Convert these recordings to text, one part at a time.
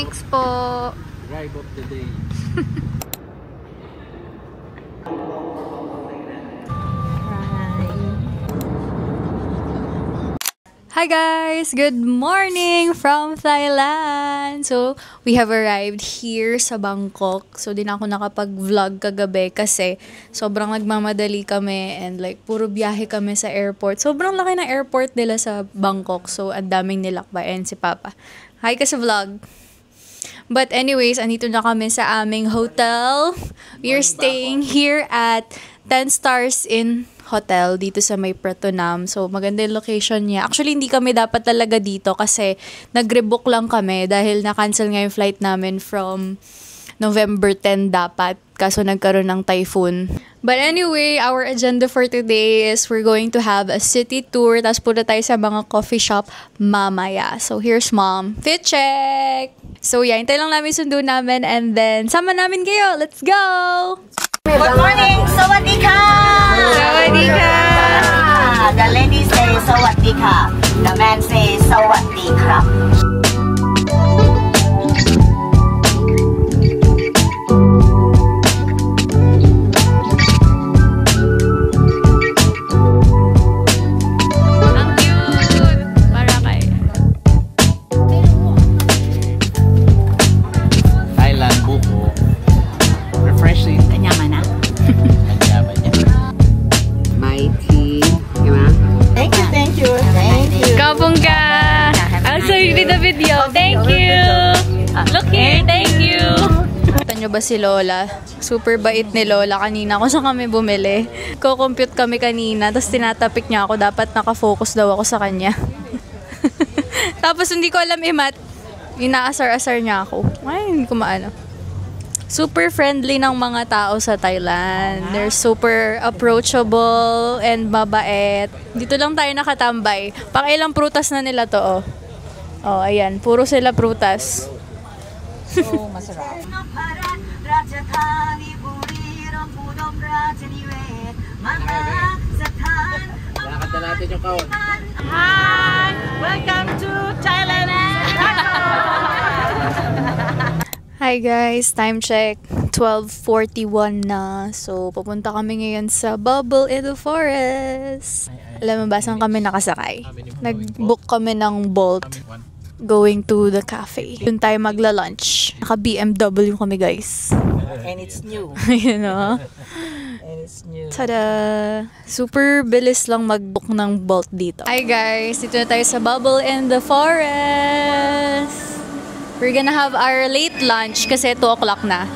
Thanks po. Drive of the day. Hi guys! Good morning from Thailand! So, we have arrived here sa Bangkok. So, di na ako nakapag-vlog kagabi kasi sobrang nagmamadali kami and like, puro biyahe kami sa airport. Sobrang laki ng airport nila sa Bangkok. So, ang daming nilakbayan si Papa. Hi ka sa vlog! But anyways, andito na kami sa aming hotel. We are staying here at 10 Stars Inn Hotel dito sa may Pratunam. So, maganda yung location niya. Actually, hindi kami dapat talaga dito kasi nag-rebook lang kami dahil na-cancel nga yung flight namin from November 10 dapat. Kaso nagkaroon ng typhoon. But anyway, our agenda for today is we're going to have a city tour. Tapos punta tayo sa mga coffee shop mamaya. So, here's Mom. Fit check! So, yeah, hintay lang namin sundo namin and then sama namin kayo. Let's go! Good morning! Sawadika! Sawadika! The lady says Sawadika. The man says Sawadika. Thank you! Look here, thank you! Kita nyo ba si Lola? Super bait ni Lola kanina kung saan kami bumili. Ko-compute kami kanina, tapos tinatapik niya ako. Dapat nakafocus daw ako sa kanya. Tapos hindi ko alam imat. Inaasar-asar niya ako. Ay, hindi ko maano. Super friendly ng mga tao sa Thailand. They're super approachable and mabait. Dito lang tayo nakatambay. Pang-ilang prutas na nila to, oh. Oh, ayan. Puro sila prutas. So, masarap. Lakad na natin yung kaon. Hi! Welcome to Thailand! Hi guys, time check. 12:41 na. So, pupunta kami ngayon sa Bubble in the Forest. Alam mo ba, saan kami nakasakay? Nag-book kami ng Bolt going to the cafe. Doon tayo magla-lunch. Naka-BMW kami, guys. And it's new. You know? And it's new. Tada! Super bilis lang mag-book ng Bolt dito. Hi guys, dito na tayo sa Bubble in the Forest. We're gonna have our late lunch kasi 2 o'clock na.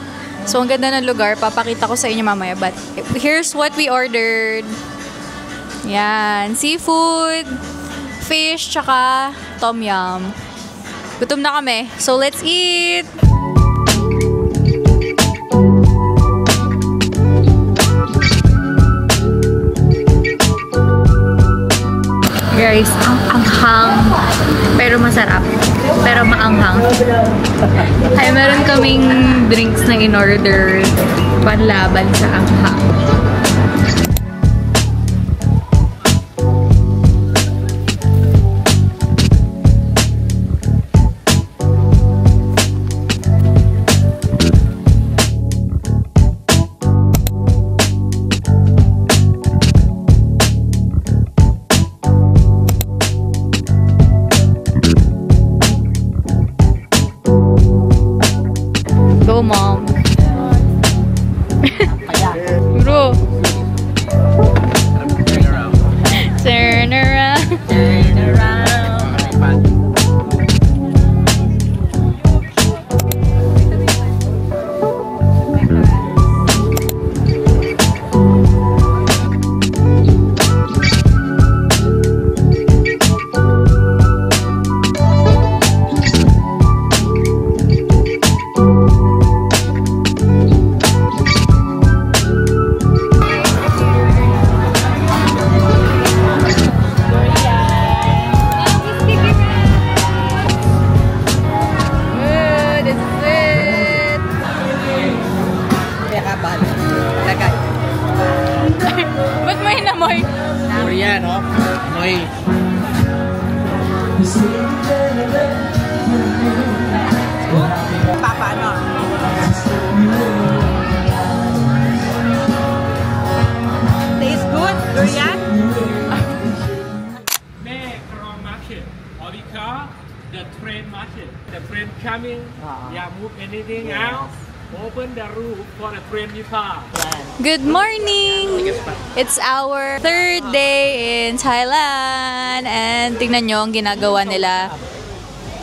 So, ang ganda ng lugar. Papakita ko sa inyo mamaya. But here's what we ordered. Yan. Seafood, fish, tsaka tom yum. Gutom na kami. So, let's eat! Guys, ang anghang. Pero masarap. Pero maanghang. Ay, meron kaming drinks na in-order panlaban sa anghang. Go, Mom. Bro. Turn around. Turn around. the friend coming, yeah, move anything out. Open the roof for the friend you saw. Good morning! It's our third day in Thailand. And tingnan nyo ang ginagawa nila.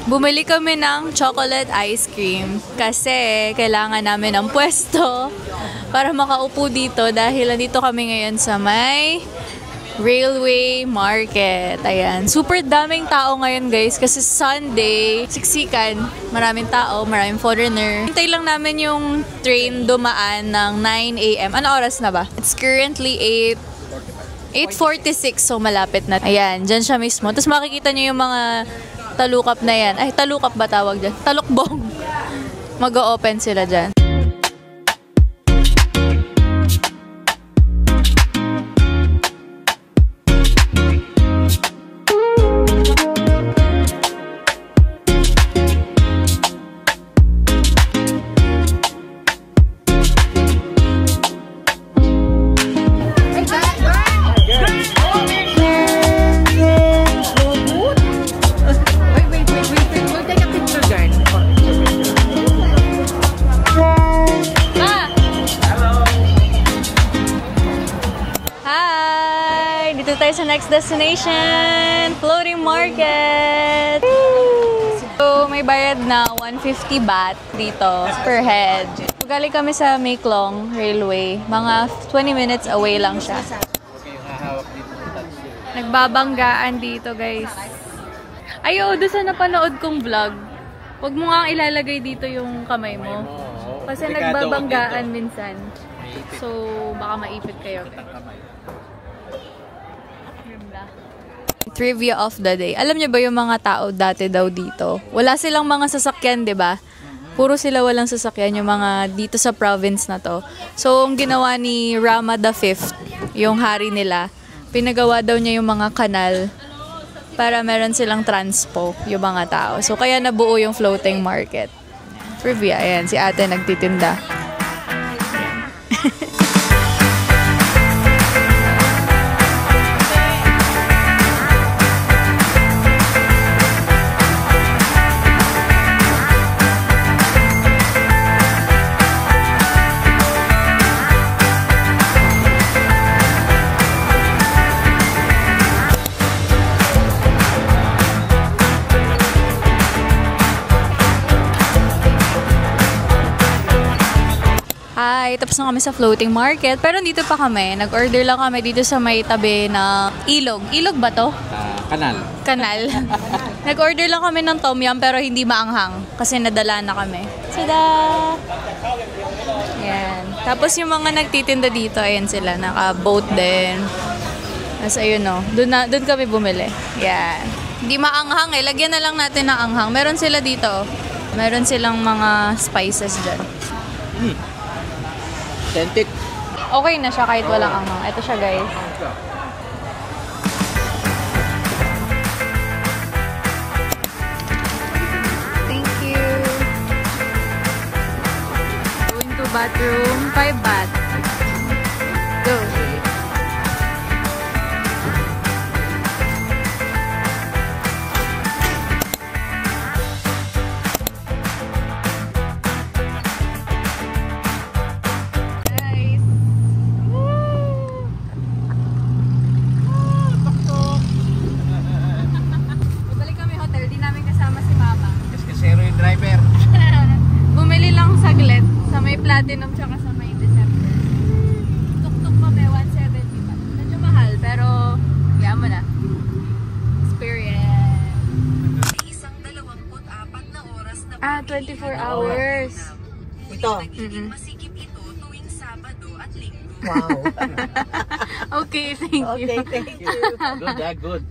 Bumili kami ng chocolate ice cream kasi kailangan namin ng pwesto para makaupo dito dahil nandito kami ngayon sa may Railway Market. Ayan. Super daming tao ngayon, guys, kasi Sunday, siksikan. Maraming tao, maraming foreigner. Hintay lang namin yung train dumaan ng 9 a.m. Ano oras na ba? It's currently 8:46, so malapit na. Ayan, dyan siya mismo. Tapos makikita nyo yung mga talukap na yan. Ay, talukap ba tawag dyan? Talukbong. Mag-o-open sila dyan. Dito tayo sa next destination, Floating Market. So, may bayad na 150 baht dito per head. Galing kami sa Maeklong Railway. Mga 20 minutes away lang siya. Nagbabanggaan dito, guys. Ayo, doon sa napanood kong vlog. Huwag mo nga ilalagay dito yung kamay mo. Kasi nagbabanggaan minsan. So, baka maipit kayo. Trivia of the day. Alam niyo ba yung mga tao dati daw dito? Wala silang mga sasakyan, 'di ba? Puro sila walang sasakyan yung mga dito sa province na to. So, ang ginawa ni Rama V, yung hari nila, pinagawa daw niya yung mga kanal para meron silang transpo yung mga tao. So, kaya nabuo yung floating market. Trivia, ayan, si ate nagtitinda. Hi, tapos na kami sa floating market. Pero dito pa kami. Nag-order lang kami dito sa may tabi na ilog. Ilog ba to? Kanal. Kanal. Nag-order lang kami ng tom yum pero hindi maanghang. Kasi nadala na kami. Tada! Yan. Tapos yung mga nagtitinda dito, ayan sila. Naka-boat din. Tapos ayun o. Doon kami bumili. Yan. Hindi maanghang eh. Lagyan na lang natin ng anghang. Meron sila dito. Meron silang mga spices dyan. Authentic. Okay na siya kahit walang anghang. Ito siya, guys. Thank you. Going to bathroom. 5 baht. Go. Platinum tsaka sa may December. Tuk-tuk kami, 170 pa. Medyo mahal, pero kaya mo na. Experience. Isang 24 na oras na 24 hours. ito. Masikip ito tuwing Sabado at Linggo. Wow. Okay, thank you. Okay, thank you. Good, good.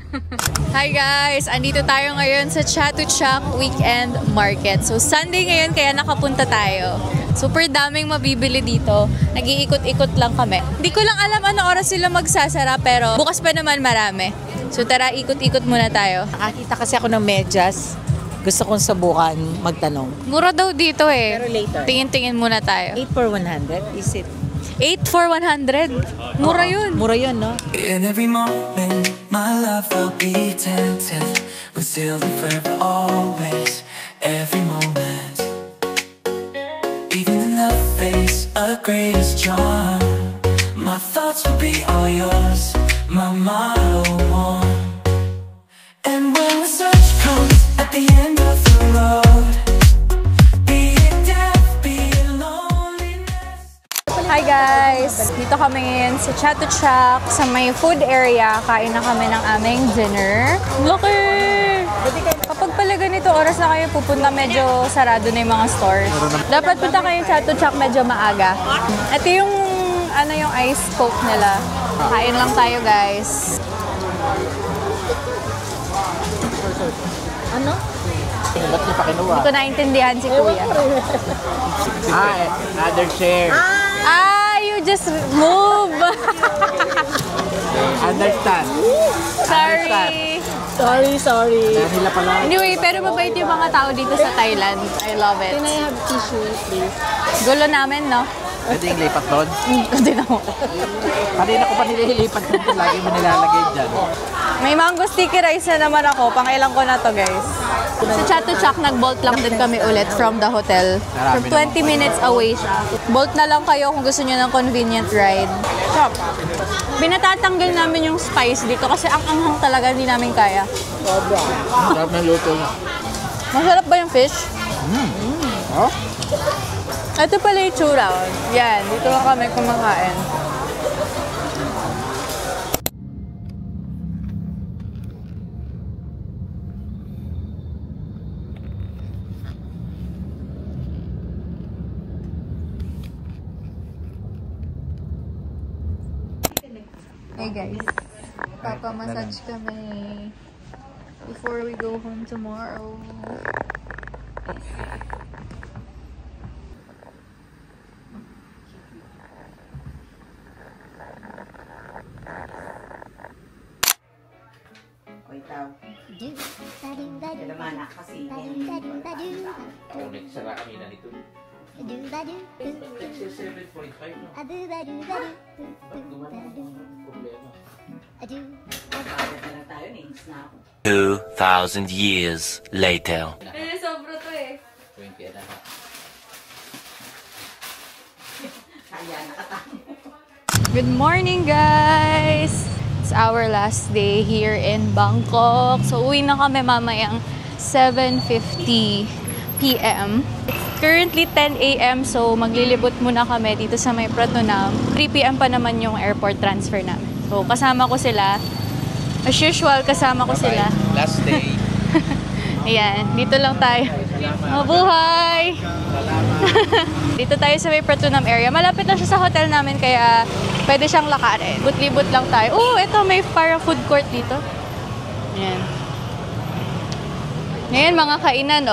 Hi guys! Andito tayo ngayon sa Chatuchak Weekend Market. So Sunday ngayon kaya nakapunta tayo. Super daming mabibili dito. Nag-iikot-ikot lang kami. Hindi ko lang alam ano oras sila magsasara pero bukas pa naman marami. So tara, ikot-ikot muna tayo. Nakakita kasi ako ng medyas. Gusto kong subukan magtanong. Mura daw dito eh. Pero later. Tingin-tingin muna tayo. 8 for 100? Is it? 8 for 100? Mura yun. Mura yun, no? In every moment, my love will be tempted, but still and forever always. Every greatest charm. My thoughts will be all yours, my motto one. And when the search comes at the end of the road, be it death, be it loneliness. Hi guys! Dito kami ngayon sa Chatuchak, sa may food area. Kain na kami ng aming dinner. Laki! Kapag pala ganito oras na kayo pupunta, medyo sarado na yung mga stores. Dapat punta kayo sa Chatuchak medyo maaga. Ito yung, yung ice coke nila. Kain lang tayo guys. Ano? Ba't niya pa kinuha? Hindi ko naintindihan si Kuya. Another chair. You just move! Understand. Sorry! Sorry. Kaya nila pala. Anyway, pero mabait yung mga tao dito sa Thailand. I love it. Can I have tissue, please? Gulo namin, no? Pwede yung lipat doon. Hindi na ako. Kanina ko pa nililipat doon. Lagi mo nilalagay dyan. May mango sticky rice na naman ako. Pang-ilang ko na to, guys. Sa Chatuchak, nag-bolt lang din kami ulit from the hotel. From 20 minutes away siya. Bolt na lang kayo kung gusto niyo ng convenient ride. Shop. Binatatanggal namin yung spice dito kasi ang anghang talaga hindi namin kaya. Sarap na luto niya. Masarap ba yung fish? Oh? Ito pala yung tsura. Yan, dito lang kami kumakain. Hey guys, papa-massage kami before we go home tomorrow. Ulit sara kami na nito. 2,000 years later. Sobra to eh. 20 na. Good morning guys! It's our last day here in Bangkok. So uwi na kami mamayang 7:50 p.m. It's currently 10 a.m. so maglilibot muna kami dito sa may Pratunam. 3 p.m. pa naman yung airport transfer namin. So kasama ko sila. As usual, kasama ko sila. Last day. Ayan, dito lang tayo. Mabuhay! Dito tayo sa may Pratunam area. Malapit lang siya sa hotel namin kaya pwede siyang lakarin. Libot lang tayo. Ito may parang food court dito. Ayan. Ngayon, mga kainan,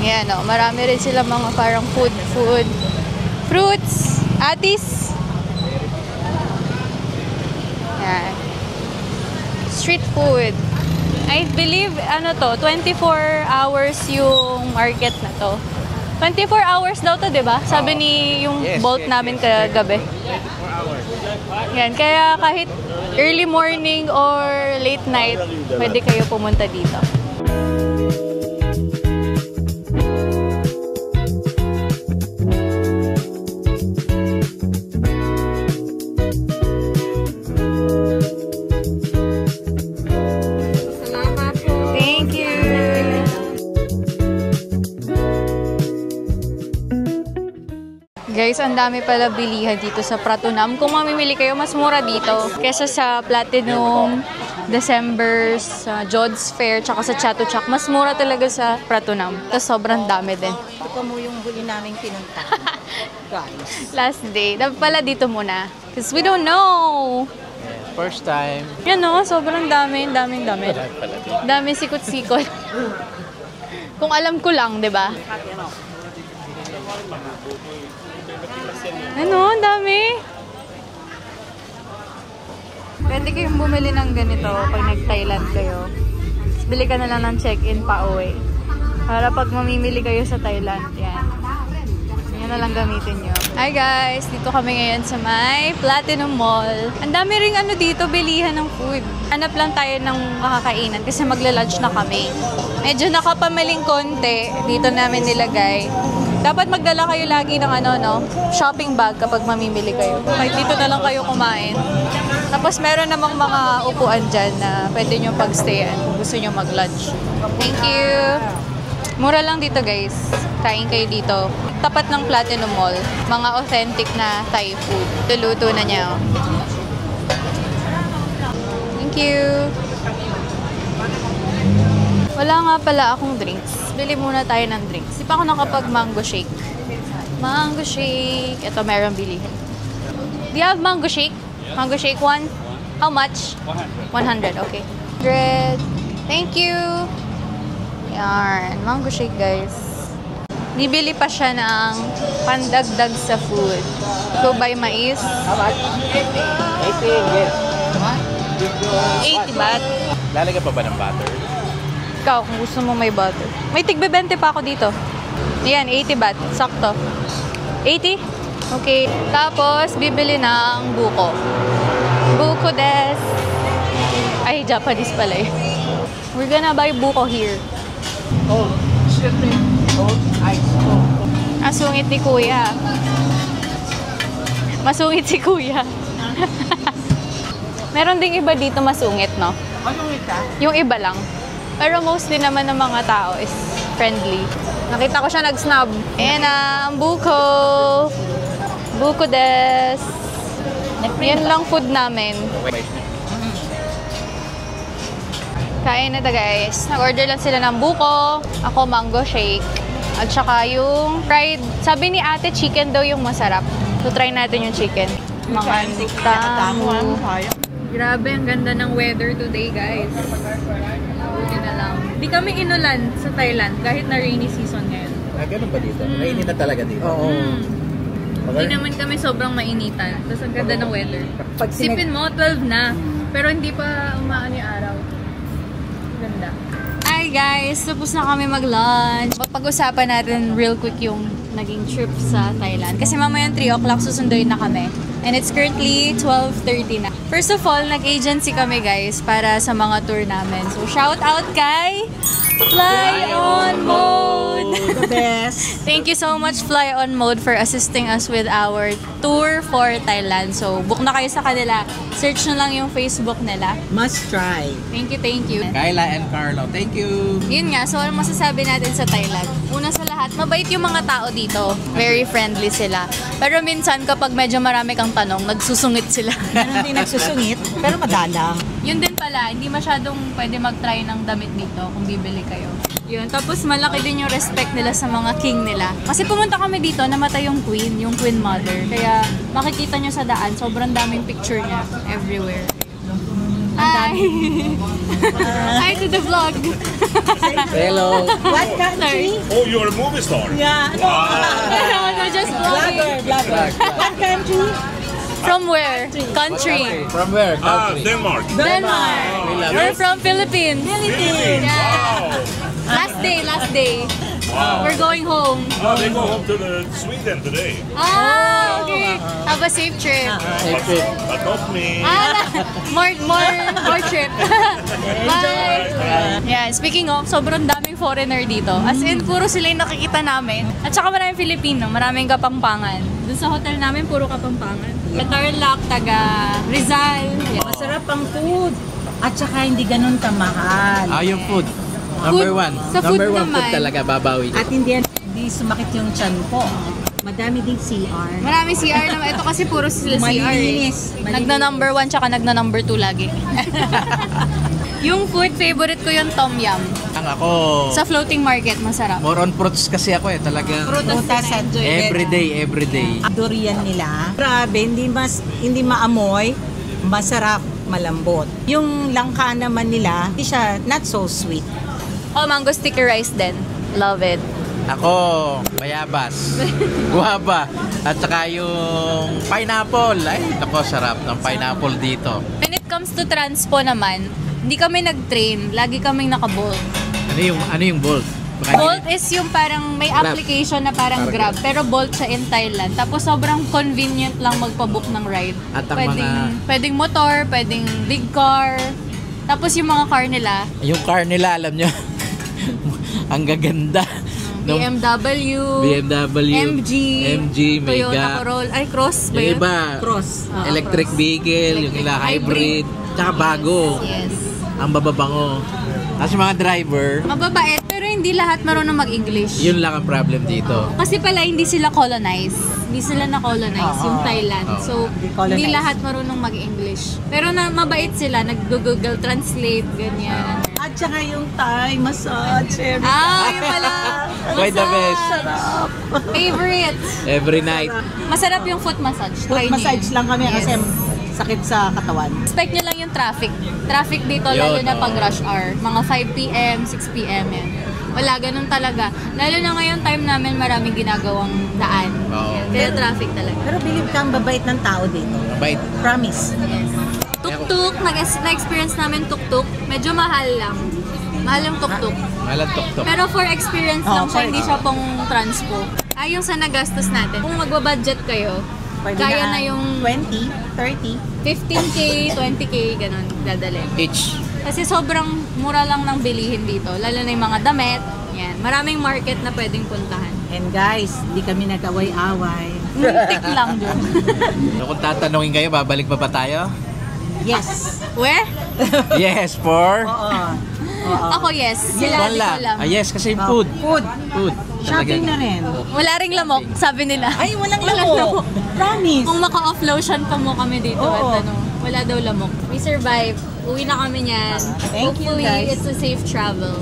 Ayan, marami rin sila mga parang food. Fruits, atis. Ayan. Street food. I believe, 24 hours yung market na to. 24 hours daw to, di ba? Sabi ni yung bolt namin kagabi. 24 hours. Yan, kaya kahit early morning or late night, pwede kayo pumunta dito. Guys, ang dami pala bilihan dito sa Pratunam. Kung mamimili kayo, mas mura dito kesa sa Platinum, December, sa Jods Fair, tsaka sa Chatuchak. Mas mura talaga sa Pratunam. Tapos sobrang dami din. Ito pa mo yung huli naming pinunta. Guys. Last day. Dapat pala dito muna. Because we don't know. First time. Yan sobrang dami. Daming. Dami sikot-sikot. Kung alam ko lang, di ba? Ang dami. Pwede kayong bumili ng ganito pag nag-Thailand kayo. Bili ka na lang ng check-in pa uwi. Para pag mamimili kayo sa Thailand, yan. Yan na lang gamitin nyo. Hi guys! Dito kami ngayon sa may Platinum Mall. Ang dami ring dito, bilihan ng food. Hanap lang tayo ng makakainan kasi magla-lunch na kami. Medyo nakapamaling konti. Dito namin nilagay. Dapat magdala kayo lagi ng shopping bag kapag mamimili kayo. Kahit dito na lang kayo kumain. Tapos meron namang mga upuan dyan na pwede nyo pagstayan kung gusto nyo mag-lunch. Thank you! Mura lang dito guys. Kain kayo dito. Tapat ng Platinum Mall. Mga authentic na Thai food. Luluto na niya. Thank you! Wala nga pala akong drinks. Bili muna tayo ng drinks. Di pa ako nakapag mango shake. Mango shake. Ito, meron bilihin. Do you have mango shake? Mango shake one? How much? 100. Okay. 100. Thank you. Yan. Mango shake, guys. Bibili pa siya ng pandagdag sa food. Go buy mais. How much? 80, yes. 80 baht. Lalagyan pa ba ng butter? Ikaw, kung gusto mo may butter. May tigbe 20 pa ako dito. Ayan, 80 baht. Sakto. 80? Okay. Tapos, bibili ng buko. Buko des. Ay, Japanese pala eh. We're gonna buy buko here. Oh, shit me. Oh, ice. Oh. Masungit ni Kuya. Masungit si Kuya. Meron ding iba dito masungit, no? Masungit ka? Yung iba lang. Pero mostly naman ng mga tao is friendly. Nakita ko siya nag-snub. Ayan na, ang buko. Buko des. Yan lang food namin. Kain na ta guys. Nag-order lang sila ng buko. Ako mango shake. At saka yung fried. Sabi ni ate chicken daw yung masarap. So try natin yung chicken. Mga tamu. Grabe, ang ganda ng weather today guys. Buti na lang. Di kami inulan sa Thailand kahit na rainy season ngayon. Ganun ba dito? Mainit na talaga dito. Oo. Hindi naman kami sobrang mainitan. Tapos ang ganda ng weather. Sipin mo, 12 na. Pero hindi pa umaan yung araw. Ganda. Hi guys! Tapos na kami mag-lunch. Pag-usapan natin real quick yung naging trip sa Thailand. Kasi mamaya 3 o'clock susunduin na kami. And it's currently 12:30 na. First of all, nag-agency kami guys para sa mga tour namin. So shout out kay Fly On Mode! The best. Thank you so much Fly On Mode for assisting us with our tour for Thailand. So book na kayo sa kanila. Search na lang yung Facebook nila. Must try. Thank you, thank you. Kyla and Carlo, thank you. Yun nga, so ano masasabi natin sa Thailand? Una sa lahat, mabait yung mga tao dito. Very friendly sila. Pero minsan kapag medyo marami kang tanong, nagsusungit sila. Meron din nagsusungit, pero madalang. Yun din pala, hindi masyadong pwede mag-try ng damit dito kung bibili kayo. Yun, tapos malaki din yung respect nila sa mga king nila. Kasi pumunta kami dito, namatay yung queen mother. Kaya makikita nyo sa daan, sobrang daming picture niya everywhere. Hi! Hi to the vlog! Hello. What country? Oh, you're a movie star. Yeah. No, just vlogging. Blogger. What country? From where? Country. From where? Country. Denmark. Denmark. We're from Philippines. Philippines. Yeah. Last day. Wow. We're going home. Oh, they go home to Sweden today. Ah, okay. Have a safe trip. But not me. More trip. Bye. Yeah, speaking of, sobrang daming foreigner dito. As in, puro sila yung nakikita namin. At saka maraming Filipino, maraming Kapampangan. Doon sa hotel namin, puro Kapampangan. Tarlac, taga Rizal. Yeah. Masarap ang food. At saka hindi ganun kamahal. Yung food. Number Food, one. sa food Number one naman. food talaga, babawi. At hindi sumakit yung tiyan ko. Madami ding CR. Maraming CR naman. Ito kasi puro sila CR. Malinis. Nagna number 1 tsaka nagna number 2 lagi. Yung food, favorite ko yung tom yum. Ang ako, Sa floating market, masarap. more on fruits kasi ako talagang Prutas at everyday. durian nila. Grabe, hindi maamoy, masarap, malambot. Yung langka naman nila, hindi siya not so sweet. Oh, mango sticky rice din. Love it. Ako, bayabas, guava, at saka yung pineapple. Ay, ako, sarap ng pineapple dito. When it comes to transpo naman, hindi kami nag-train. Lagi kaming naka-Bolt. Ano yung Bolt? Bolt is yung parang may application na parang Grab. Pero Bolt siya in Thailand. Tapos sobrang convenient lang magpa-book ng ride. At ang Pwedeng motor, pwedeng big car. Tapos yung mga car nila, Yung car nila, alam nyo, ang gaganda. BMW, MG, Toyota Mega. Corolla, ay Cross ba Yung yun? iba, Cross. electric vehicle, yung iba hybrid, tsaka bago. Yes. Ang bababango. Kasi mga driver, Mababait, pero hindi lahat marunong mag-English. yun lang ang problem dito. Kasi pala hindi sila colonize. Hindi sila na-colonize, yung Thailand. Oo. So, Colonize. hindi lahat marunong mag-English. Pero mabait sila, nag-Google Translate, ganyan. At saka yung Thai massage. Yun pala. Quite the best. Favorite. Every night. Masarap yung foot massage. Foot Try niyo massage yun. lang kami Yes. kasi sakit sa katawan. Expect nyo lang yung traffic. Traffic dito, Yun, lalo na oo. pag rush hour. Mga 5 p.m., 6 p.m. yan. Wala, ganun talaga. Lalo na ngayon time namin maraming ginagawang daan. Oo. Kaya traffic talaga. Pero believe kang babait ng tao dito. Mabait. Promise. Yes. Tuk-tuk, na-experience namin tuk-tuk. Medyo mahal lang. Mahal yung tuk-tuk. Malang tok-tok. Pero for experience lang siya, hindi siya pong transpo. Ay, yung sa nagastos natin. Kung magbabudget kayo, Pwede kaya na yung 20, 30. 15K, 20K, ganun, dadalhin. Each. Kasi sobrang mura lang ng bilihin dito. Lalo na yung mga damit. Yan. Maraming market na pwedeng puntahan. And guys, di kami nag-away-away. Muntik lang doon. So, kung tatanungin kayo, babalik pa ba tayo? Yes. We? Yes, for? Oo. Oo. Ako yes. Sila One di ko lang. alam. Yes, kasi food. Food. Food. Shopping na rin. Wala ring lamok, sabi nila. Ay, walang lamok. Promise. Kung maka-off lotion pa mo kami dito Oo. at wala daw lamok. We survive. Uwi na kami niyan. Thank you, Hopefully, guys. it's a safe travel.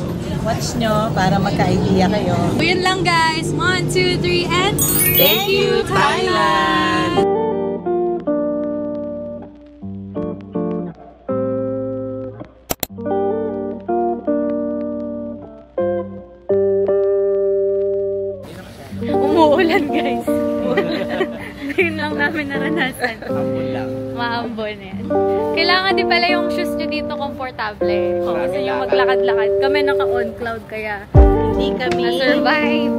Watch nyo para magka-idea kayo. So, yun lang guys. 1, 2, 3, and Thank you, Thailand! Umuulan guys. Yun lang namin naranasan. Ambon lang. Maambon yan. Kailangan din pala yung shoes nyo dito komportable. Kasi yung maglakad-lakad. Kami naka-on cloud kaya Hindi kami na-survive.